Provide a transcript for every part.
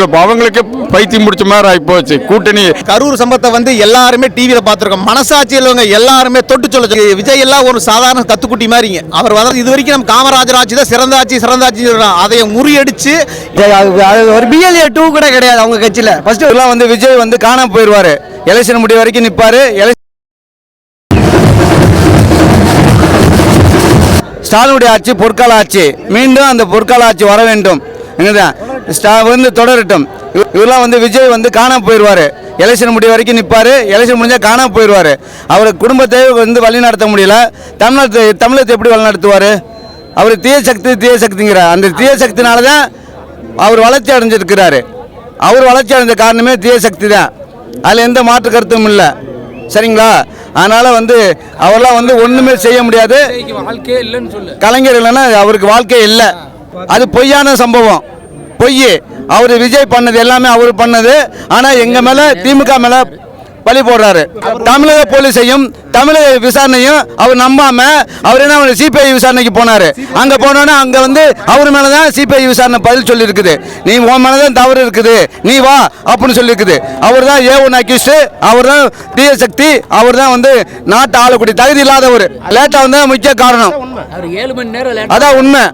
இப்போ அவங்களுக்கே பைத்தியம் முடிச்ச மாதிரி ஆகி போச்சு கூட்டணி. கரூர் சம்பவத்தை வந்து எல்லாருமே டிவியில் பார்த்துருக்கோம். மனசாட்சியில் எல்லாருமே தொட்டு சொல்ல விஜய் எல்லாம் ஒரு சாதாரண கத்துக்குட்டி மாதிரிங்க. அவர் வந்து இது வரைக்கும் நம்ம காமராஜர் ஆட்சி தான் சிறந்த ஆட்சி சொல்றான். அதை முறியடிச்சு ஒரு BLA 2 கூட கிடையாது அவங்க கட்சியில். ஃபர்ஸ்ட் எல்லாம் வந்து விஜய் வந்து காணாம போயிடுவாரு, எலெக்ஷன் முடிய வரைக்கும் நிற்பாரு. ஸ்டாலினுடைய ஆட்சி பொற்கால ஆட்சி, மீண்டும் அந்த பொற்கால ஆட்சி வர வேண்டும் வந்து தொடரட்டும். இவரெல்லாம் வந்து விஜய் வந்து காணாம போயிடுவாரு, எலெக்ஷன் முடிய வரைக்கும் நிற்பாரு, எலெக்ஷன் முடிஞ்சால் காணாம போயிடுவார். அவர் குடும்பத்தை வந்து வழி நடத்த முடியல. தமிழகத்தை எப்படி வழி நடத்துவார்? அவர் தீய சக்திங்கிற அந்த தீய சக்தினால தான் அவர் வளர்ச்சி அடைஞ்சிருக்கிறாரு. அவர் வளர்ச்சி அடைஞ்ச காரணமே தீய சக்தி தான், அதில் எந்த மாற்று கருத்தும் இல்லை. சரிங்களா? அதனால் வந்து அவரெல்லாம் வந்து ஒன்றுமே செய்ய முடியாது. கலைஞர் இல்லைன்னா அவருக்கு வாழ்க்கை இல்லை. அது பொய்யான சம்பவம், பொய். அவர் விஜய் பண்ணது எல்லாமே அவர் பண்ணது. ஆனால் எங்கள் மேலே திமுக மேலே பழி போடுறாரு. தமிழக போலீஸையும் தமிழக விசாரணையும் அவர் நம்பாம அவர் என்ன CPI விசாரணைக்கு போனார். அங்கே போனோன்னா அங்கே வந்து அவர் மேலே தான் CPI விசாரணை பதில் சொல்லியிருக்குது. நீ உன் மேலே தான் தவறு இருக்குது, நீ வா அப்படின்னு சொல்லியிருக்குது. அவர் தான் A1 அக்யூஸ்டு, அவர் தான் தீய சக்தி, அவர் தான் வந்து நாட்டை ஆளக்கூடிய தகுதி இல்லாதவர். லேட்டாக வந்தால் முக்கிய காரணம், அதான் உண்மை.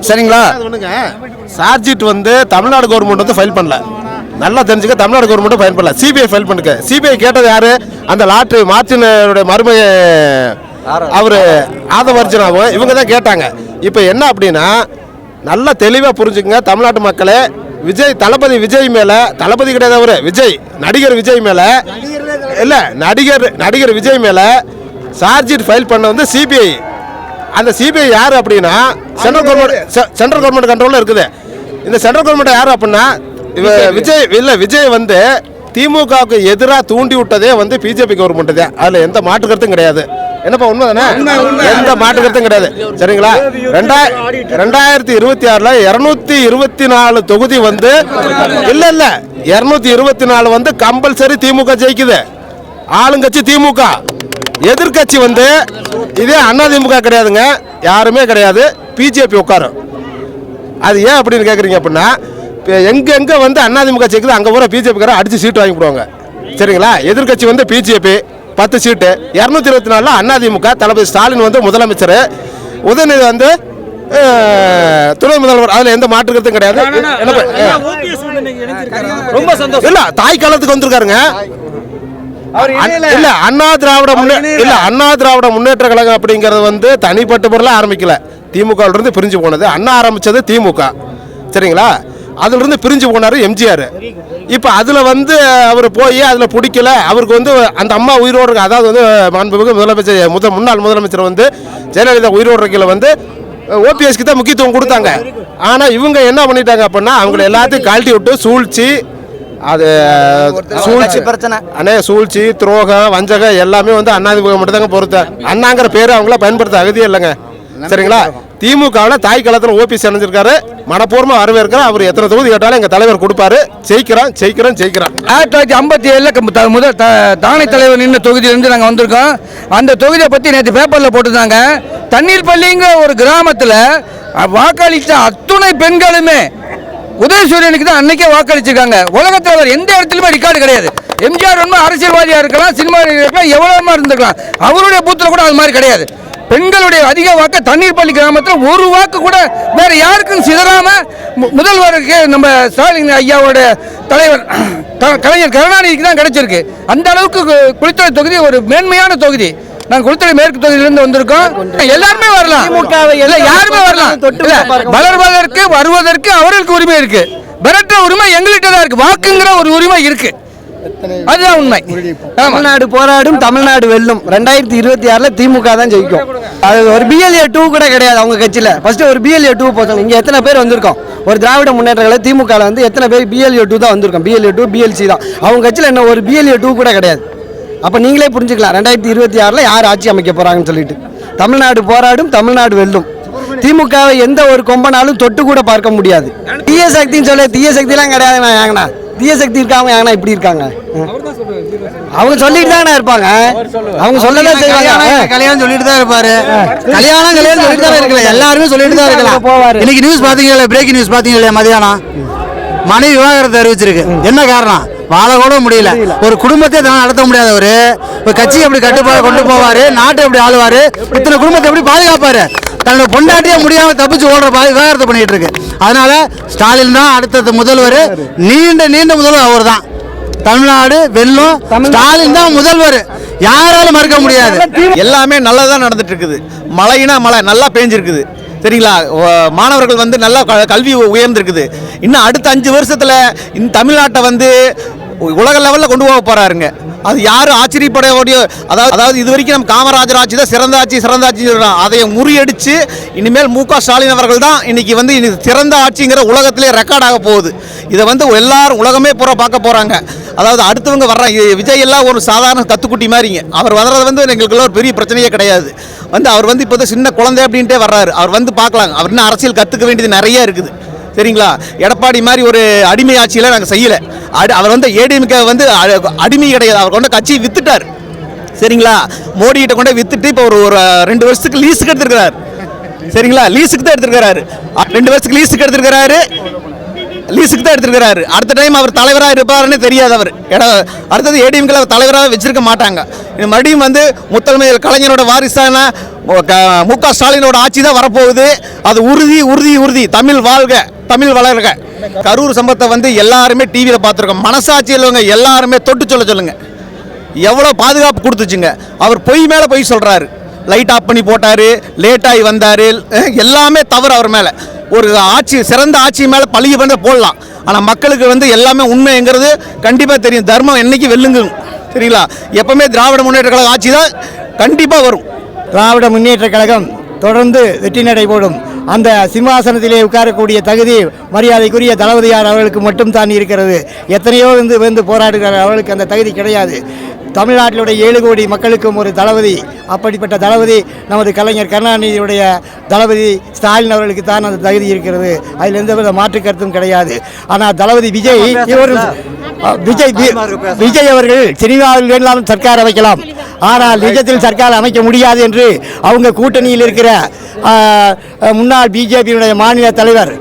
சரிங்களா? சார்ஜிட் வந்து தமிழ்நாடு கவர்மெண்ட் வந்து ஃபைல் பண்ணல, நல்லா தெரிஞ்சுக்க. தமிழ்நாடு கவர்மெண்ட் ஃபைல் பண்ணல, CBI ஃபைல் பண்ணுங்க. CBI கேட்டது யாரு? அந்த லாட்ரி மார்டினுடைய மருமைய அவரு ஆதவர்ஜனாவும் இவங்க தான் கேட்டாங்க. இப்போ என்ன அப்படின்னா நல்லா தெளிவாக புரிஞ்சுக்கங்க தமிழ்நாட்டு மக்களே. தளபதி விஜய் மேலே, தளபதி கிடையாது அவர் விஜய், நடிகர் விஜய் மேலே இல்லை, நடிகர் விஜய் மேலே சார்ஜிட் ஃபைல் பண்ண வந்து CBI. அந்த CBI யார் அப்படின்னா சென்ட்ரல் கவர்மெண்ட் கண்ட்ரோலில் இருக்குது. இந்த சென்ட்ரல் கவர்மெண்ட் யார் அப்படின்னா விஜய் வந்து திமுகவுக்கு எதிராக தூண்டி விட்டதே வந்து BJP கவர்மெண்ட் தான். அதில் எந்த மாற்று கருத்தும் கிடையாது. என்னப்பா உண்மை தானே? எந்த மாற்று கருத்தும் கிடையாது. சரிங்களா? 2026 224 தொகுதி வந்து இல்லை 224 வந்து கம்பல்சரி திமுக ஜெயிக்குது. ஆளுங்கட்சி திமுக, எதிர்கட்சி வந்து இதே அதிமுக கிடையாதுங்க, யாருமே கிடையாது. BJP உட்காரும். அது ஏன் அப்படின்னு கேட்குறீங்க அப்படின்னா எங்கே வந்து அதிமுக ஜெயிக்குது அங்கே பூரா BJP அடித்து சீட்டு வாங்கி போடுவாங்க. சரிங்களா? எதிர்கட்சி வந்து BJP 10 சீட்டு, 224 அதிமுக. தளபதி ஸ்டாலின் வந்து முதலமைச்சர், உதயநிதி வந்து துணை முதல்வர். அதில் எந்த மாற்று கருத்தும் கிடையாது. ரொம்ப சந்தோஷம். இல்லை, தாய் காலத்துக்கு வந்திருக்காருங்க. இல்ல அண்ணா திராவிட முன்னேற்ற கழகம் அப்படிங்கறது வந்து தனிப்பட்ட முறையில் ஆரம்பிக்கல, திமுக இருந்து பிரிஞ்சு போனது. அண்ணா ஆரம்பிச்சது திமுக. சரிங்களா? அதுல இருந்து பிரிஞ்சு போனாரு MGR. இப்ப அதுல வந்து அவர் போய் அதுல பிடிக்கல. அவருக்கு வந்து அந்த அம்மா உயிரோடு, அதாவது வந்து மாண்புமிகு முதலமைச்சர் முன்னாள் முதலமைச்சர் வந்து ஜெயலலிதா உயிரோடு இருக்கையில வந்து OPSக்கு தான் முக்கியத்துவம் கொடுத்தாங்க. ஆனா இவங்க என்ன பண்ணிட்டாங்க அப்படின்னா அவங்களை எல்லாத்தையும் கழட்டி விட்டு சூழ்ச்சி, அது சூழ்ச்சி பிரச்சனை, சூழ்ச்சி, துரோகம், வஞ்சகம் எல்லாமே வந்து அதிமுக மட்டும் தாங்க பொறுத்த. அண்ணாங்கிற பேரு அவங்கள பயன்படுத்த அகதியே இல்லைங்க. சரிங்களா? திமுகவில் தாய் காலத்தில் OPS அணைஞ்சிருக்காரு, மனப்பூர்வமாக வரவேற்கிறார். அவர் எத்தனை தொகுதி கேட்டாலும் எங்கள் தலைவர் கொடுப்பாரு. ஜெயிக்கிறோம். 1957 முதல் தானை தலைவர் நின்ற தொகுதியிலிருந்து நாங்கள் வந்திருக்கோம். அந்த தொகுதியை பற்றி நேற்று பேப்பரில் போட்டுருந்தாங்க. தண்ணீர் பள்ளிங்கிற ஒரு கிராமத்தில் வாக்களித்த அத்துணை பெண்களுமே உதயசூரியனுக்கு தான் அன்னைக்கே வாக்களிச்சிருக்காங்க. உலகத்தில் அவர் எந்த இடத்துலையுமே ரெக்கார்டு கிடையாது. MGR ஒன்றும் அரசியல்வாதியாக இருக்கலாம், சினிமா இருக்கலாம், எவ்வளோ இருந்திருக்கலாம், அவருடைய பூத்தில் கூட அது மாதிரி கிடையாது. பெண்களுடைய அதிக வாக்கு தண்ணீர் பள்ளி கிராமத்தில் ஒரு வாக்கு கூட வேற யாருக்கும் சிதறாம முதல்வருக்கு நம்ம ஸ்டாலின் ஐயாவோட தலைவர் கலைஞர் கருணாநிதிக்கு தான் கிடைச்சிருக்கு. அந்த அளவுக்கு குளித்தலை தொகுதி ஒரு மேன்மையான தொகுதி. நாங்கள் குளித்தலை மேற்கு தொகுதியிலிருந்து வந்திருக்கோம். எல்லாருமே வரலாம், யாருமே வரலாம். வளர்வதற்கு வருவதற்கு அவர்களுக்கு உரிமை இருக்கு, பெறற்ற உரிமை எங்கள்கிட்ட தான் இருக்கு. வாக்குங்கிற ஒரு உரிமை இருக்கு, அதுதான் உண்மை. தமிழ்நாடு போராடும், தமிழ்நாடு வெல்லும். 2026 திமுக தான் ஜெயிக்கும். அது ஒரு BLA 2 கூட கிடையாது அவங்க கட்சியில். ஃபர்ஸ்ட் ஒரு BLA 2 போட்டாங்க. இங்கே எத்தனை பேர் வந்திருக்கோம்? ஒரு திராவிட முன்னேற்ற கழகம் திமுகவில் வந்து எத்தனை பேர் BLA 2 தான் வந்திருக்கோம்? BLA 2 BLC தான். அவங்க கட்சியில் என்ன ஒரு BLA 2 கூட கிடையாது. அப்போ நீங்களே புரிஞ்சுக்கலாம் 2026 யார் ஆட்சி அமைக்க போறாங்கன்னு சொல்லிட்டு. தமிழ்நாடு போராடும், தமிழ்நாடு வெல்லும். திமுகவை எந்த ஒரு கொம்பனாலும் தொட்டு கூட பார்க்க முடியாது. தீய சக்தின்னு சொல்ல, தீய சக்திலாம் கிடையாதுண்ணா. ஏங்கண்ணா தீய சக்தி இருக்காங்க, ஏங்கண்ணா இப்படி இருக்காங்க? அவங்க சொல்லிட்டு தானே இருப்பாங்க, அவங்க சொல்லதான் செய்வாங்க. கல்யாணம் சொல்லிட்டு தான் இருப்பாரு, கல்யாணம் சொல்லிட்டு தான் இருக்கலாம், எல்லாருமே சொல்லிட்டு தான் இருக்கலாம். இன்னைக்கு நியூஸ் பாத்தீங்களா? பிரேக்கிங் நியூஸ் பாத்தீங்களா? மதியானம் மனைவி விவாகரத்து அறிவிச்சிருக்கு. என்ன காரணம்? வாழ கூட முடியல. ஒரு குடும்பத்தை தான் நடத்த முடியாத ஒரு கட்சி எப்படி கட்டுப்பாடு கொண்டு போவாரு, நாட்டை எப்படி ஆளுவாரு, இத்தனை குடும்பத்தை எப்படி பாதுகாப்பாரு? தன்னோட பொண்டாட்டியே முடியாம தப்பிச்சு ஓடுற விவாகரத்து பண்ணிட்டு இருக்கு. அதனால ஸ்டாலின் தான் அடுத்த முதல்வர். நீண்ட முதல்வர் அவர் தான். தமிழ்நாடு வெல்லும். ஸ்டாலின் தான் முதல்வர். யாராலும் மறுக்க முடியாது. எல்லாமே நல்லதா நடந்துட்டு இருக்குது. மழைனா மழை நல்லா பேஞ்சிருக்குது. சரிங்களா? மாணவர்கள் வந்து நல்லா கல்வி உயர்ந்திருக்குது. இன்னும் அடுத்த 5 வருஷத்துல இந்த தமிழ்நாட்டை வந்து உலக லெவலில் கொண்டு போக போறாருங்க. அது யாரும் ஆச்சரியப்படக்கூடிய அதாவது இது வரைக்கும் நம்ம காமராஜர் ஆட்சி தான் சிறந்த ஆட்சி சொல்றோம். அதை முறியடிச்சு இனிமேல் மு.க. ஸ்டாலின் அவர்கள் தான் இன்னைக்கு வந்து சிறந்த ஆட்சிங்கிற உலகத்திலே ரெக்கார்ட் ஆக போகுது. இதை வந்து எல்லாரும் உலகமே பூரா பார்க்க போறாங்க. அதாவது அடுத்தவங்க வர்றாங்க. விஜய் எல்லாம் ஒரு சாதாரண கத்துக்குட்டி மாதிரிங்க. அவர் வர்றது வந்து எங்களுக்குள்ள ஒரு பெரிய பிரச்சனையே கிடையாது. வந்து அவர் வந்து இப்போ சின்ன குழந்தை அப்படின்ட்டே வர்றாரு. அவர் வந்து பார்க்கலாம். அவர் இன்னும் அரசியல் கற்றுக்க வேண்டியது நிறைய இருக்குது. சரிங்களா? எடப்பாடி மாதிரி ஒரு அடிமை ஆட்சியில் நாங்கள் செய்யலை. அவர் வந்து ஏடிஎம்கே வந்து அடிமை கிடையாது. அவர் கொண்ட கட்சியை வித்துட்டார். சரிங்களா? மோடி கிட்ட கொண்டு வித்துட்டு இப்போ ஒரு 2 வருஷத்துக்கு லீஸுக்கு எடுத்திருக்கிறார். சரிங்களா? லீஸுக்கு தான் எடுத்திருக்கிறாரு. 2 வருஷத்துக்கு லீஸுக்கு எடுத்திருக்கிறாரு. அடுத்த டைம் அவர் தலைவராக இருப்பாருன்னு தெரியாது. அவர் அடுத்தது ஏடிஎம்கே தலைவராக வச்சிருக்க மாட்டாங்க. மறுபடியும் வந்து முத்தமிழ் கலைஞரோட வாரிசான மு.க. ஸ்டாலினோட ஆட்சி தான் வரப்போகுது. அது உறுதி. தமிழ் வாழ்க, தமிழ் வளர்க. கரூர் சம்பவத்தை வந்து எல்லாருமே டிவியில் பார்த்துருக்கோம். மனசாட்சி உள்ளவங்க எல்லாருமே தொட்டு சொல்லுங்க. எவ்வளோ பாதுகாப்பு கொடுத்துச்சுங்க. அவர் பொய் மேலே பொய் சொல்கிறாரு. லைட் ஆஃப் பண்ணி போட்டார், லேட்டாகி வந்தார். எல்லாமே தவறு அவர் மேலே. ஒரு ஆட்சி சிறந்த ஆட்சி மேலே பழிய பண்ண போடலாம். ஆனால் மக்களுக்கு வந்து எல்லாமே உண்மைங்கிறது கண்டிப்பாக தெரியும். தர்மம் என்னைக்கு வெல்லுங்க. சரிங்களா? எப்பவுமே திராவிட முன்னேற்ற கழகம் ஆட்சி தான் கண்டிப்பாக வரும். திராவிட முன்னேற்ற கழகம் தொடர்ந்து வெற்றி நடை போடும். அந்த சிம்மாசனத்திலே உட்காரக்கூடிய தகுதி மரியாதைக்குரிய தளபதியார் அவர்களுக்கு மட்டும் தான் இருக்கிறது. எத்தனையோ வந்து போராடுகிற அவர்களுக்கு அந்த தகுதி கிடையாது. தமிழ்நாட்டிலுடைய 7 கோடி மக்களுக்கும் ஒரு தளபதி. அப்படிப்பட்ட தளபதி நமது கலைஞர் கருணாநிதியுடைய தளபதி ஸ்டாலின் அவர்களுக்கு தான் அந்த தகுதி இருக்கிறது. அதில் எந்தவித மாற்று கருத்தும் கிடையாது. ஆனால் தளபதி விஜய் அவர்கள் சினிமாவில் வேண்டாலும் சர்க்கார் அமைக்கலாம், ஆனால் நிஜத்தில் சர்க்கார் அமைக்க முடியாது என்று அவங்க கூட்டணியில் இருக்கிற முன்னாள் பிஜேபியினுடைய மாநில தலைவர்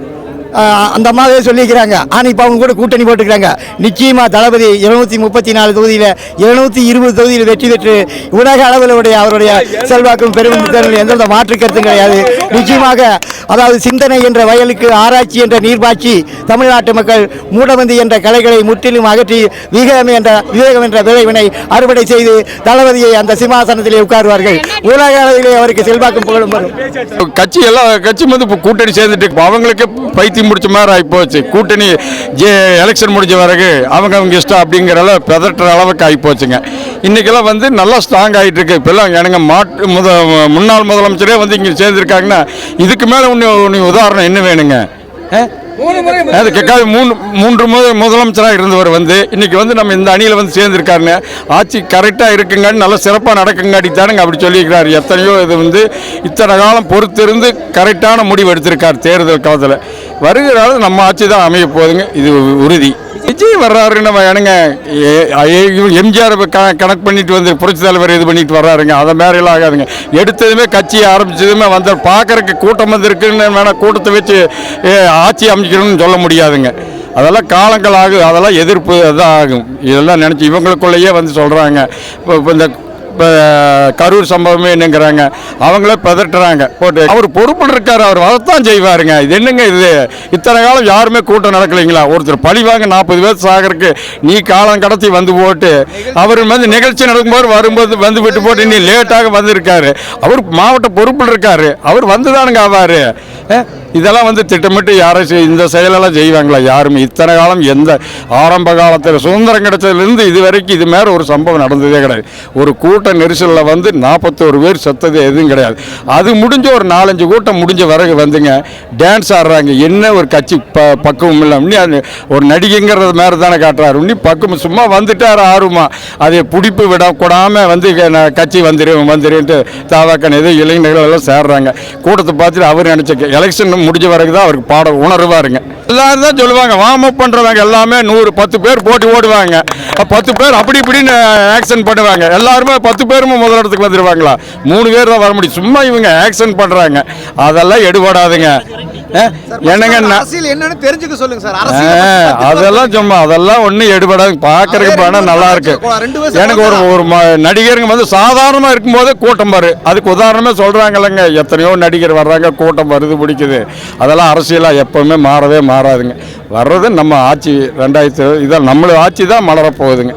அந்த அம்மாவே சொல்லிக்கிறாங்க. ஆனால் இப்போ அவங்க கூட கூட்டணி போட்டுக்கிறாங்க. நிச்சயமாக தளபதி 234 தொகுதியில் 220 தொகுதியில் வெற்றி பெற்று உலக அளவில் அவருடைய செல்வாக்கும் பெருமையும் எந்த மாற்று கருத்தும் கிடையாது. நிச்சயமாக அதாவது சிந்தனை என்ற வயலுக்கு ஆராய்ச்சி என்ற நீர்பாய்ச்சி தமிழ்நாட்டு மக்கள் மூடபந்தி என்ற கலைகளை முற்றிலும் அகற்றி விவேகம் என்ற விளைவினை அறுவடை செய்து தளபதியை அந்த சிம்மாசனத்திலே உட்காருவார்கள். உலக அளவிலே அவருக்கு செல்வாக்கும் புகழும் வரும். கட்சி எல்லா கட்சியும் வந்து இப்போ கூட்டணி சேர்ந்துட்டு அவங்களுக்கு பைத்தியம் முடிச்ச மாதிரி ஆகிப்போச்சு. கூட்டணி எலெக்ஷன் முடிஞ்ச பிறகு அவங்க இஷ்டம் அப்படிங்கிற பெதற்ற அளவுக்கு ஆகிப்போச்சுங்க. இன்றைக்கெல்லாம் வந்து நல்லா ஸ்ட்ராங் ஆகிட்டு இருக்கு. இப்போல்லாம் எனக்கு முன்னாள் முதலமைச்சரே வந்து இங்கே சேர்ந்துருக்காங்கன்னா இதுக்கு மேலே ஒன்று உதாரணம் என்ன வேணுங்க? அதுக்காக 3 முதலமைச்சராக இருந்தவர் வந்து இன்னைக்கு வந்து நம்ம இந்த அணியில் வந்து சேர்ந்துருக்காருங்க. ஆட்சி கரெக்டாக இருக்குங்கன்னு நல்லா சிறப்பாக நடக்குங்காட்டி தானுங்க அப்படி சொல்லியிருக்கிறார். எத்தனையோ இது வந்து இத்தனை காலம் பொறுத்திருந்து கரெக்டான முடிவு எடுத்திருக்கார். தேர்தல் காலத்தில் வருகிறாலும் நம்ம ஆட்சி தான் அமைய போகுதுங்க. இது உறுதி. விஜய் வர்றாருன்னு நம்ம எனங்க எம்ஜிஆர் கனெக்ட் பண்ணிட்டு வந்து புரட்சி தலைவர் இது பண்ணிட்டு வர்றாருங்க. அதை மாதிரிலாம் ஆகாதுங்க. எடுத்ததுமே கட்சியை ஆரம்பிச்சதுமே வந்து பார்க்கறதுக்கு கூட்டம் வந்திருக்குன்னு வேணால் கூட்டத்தை வச்சு ஆட்சி அமைக்கணும்னு சொல்ல முடியாதுங்க. அதெல்லாம் காலங்கள் ஆகும். அதெல்லாம் எதிர்ப்பு தான் ஆகும். இதெல்லாம் நினச்சி இவங்களுக்குள்ளேயே வந்து சொல்கிறாங்க. இப்போ இந்த கரூர் சம்பவமே என்னங்கிறாங்க. அவங்களே பதட்டுறாங்க போட்டு. அவர் பொறுப்பு இருக்கார். அவர் அதைத்தான் செய்வாருங்க. இது என்னங்க இது? இத்தனை காலம் யாருமே கூட்டம் நடக்கலைங்களா? ஒருத்தர் பழிவாங்க 40 பேர் சாகருக்கு நீ காலம் கடத்தி வந்து போட்டு அவர் வந்து நிகழ்ச்சி நடக்கும்போது வரும்போது வந்து விட்டு போட்டு நீ லேட்டாக வந்திருக்காரு. அவர் மாவட்ட பொறுப்பில் இருக்காரு. அவர் வந்துதானுங்க ஆவார். இதெல்லாம் வந்து திட்டமிட்டு யாரும் இந்த செயலெல்லாம் செய்வாங்களா? யாருமே இத்தனை காலம் எந்த ஆரம்ப காலத்தில் சுதந்திரம் கிடைச்சதுலேருந்து இது வரைக்கும் இது மாதிரி ஒரு சம்பவம் நடந்ததே கிடையாது. ஒரு கூட்ட நெரிசலில் வந்து 41 பேர் செத்தது எதுவும் கிடையாது. அது முடிஞ்ச ஒரு 4-5 கூட்டம் முடிஞ்ச பிறகு வந்துங்க டான்ஸ் ஆடுறாங்க. என்ன ஒரு கட்சி பக்குவம் இல்லை. இன்னும் ஒரு நடிகைங்கிறது மாதிரி தானே காட்டுறாரு. இன்னும் பக்குவம் சும்மா வந்துட்டார் ஆர்வமா. அதை பிடிப்பு விடக்கூடாமல் வந்து கட்சி வந்துருன்ட்டு தாவாக்கன் எதோ இளைஞர்கள் எல்லாம் சேர்றாங்க. கூட்டத்தை பார்த்துட்டு அவர் நினச்ச எலெக்ஷன் முடிஞ்ச வரைக்கும் தான் அவருக்கு பாடம் உணர்வாருங்க. எல்லாரும் தான் சொல்லுவாங்க வார்ம் அப் பண்ணுறவங்க எல்லாமே 110 பேர் போட்டி ஓடுவாங்க. 10 பேர் அப்படி இப்படின்னு ஆக்ஷன் பண்ணுவாங்க. எல்லாருமே 10 பேருமே முதலிடத்துக்கு வந்துடுவாங்களா? 3 பேர் தான் வர முடியும். சும்மா இவங்க ஆக்ஷன் பண்ணுறாங்க. அதெல்லாம் எடுபடாதுங்க. என்னங்க அரசியல் என்னன்னு தெரிஞ்சுக்க சொல்லுங்க சார். அரசியல் அதெல்லாம் சும்மா அதெல்லாம் ஒன்றும் எடுபடாது. பார்க்கறதுக்கு படம் நல்லா இருக்கு. எனக்கு ஒரு நடிகருங்க வந்து சாதாரணமாக இருக்கும்போது கூட்டம் பாரு. அதுக்கு உதாரணமே சொல்கிறாங்கல்லங்க, எத்தனையோ நடிகர் வர்றாங்க, கூட்டம் வருது பிடிக்குது. அதெல்லாம் அரசியலாக எப்போவுமே மாறவே மாறாதுங்க. வர்றது நம்ம ஆட்சி 2000 இதான் நம்மளோட ஆட்சி தான் மலரப்போகுதுங்க.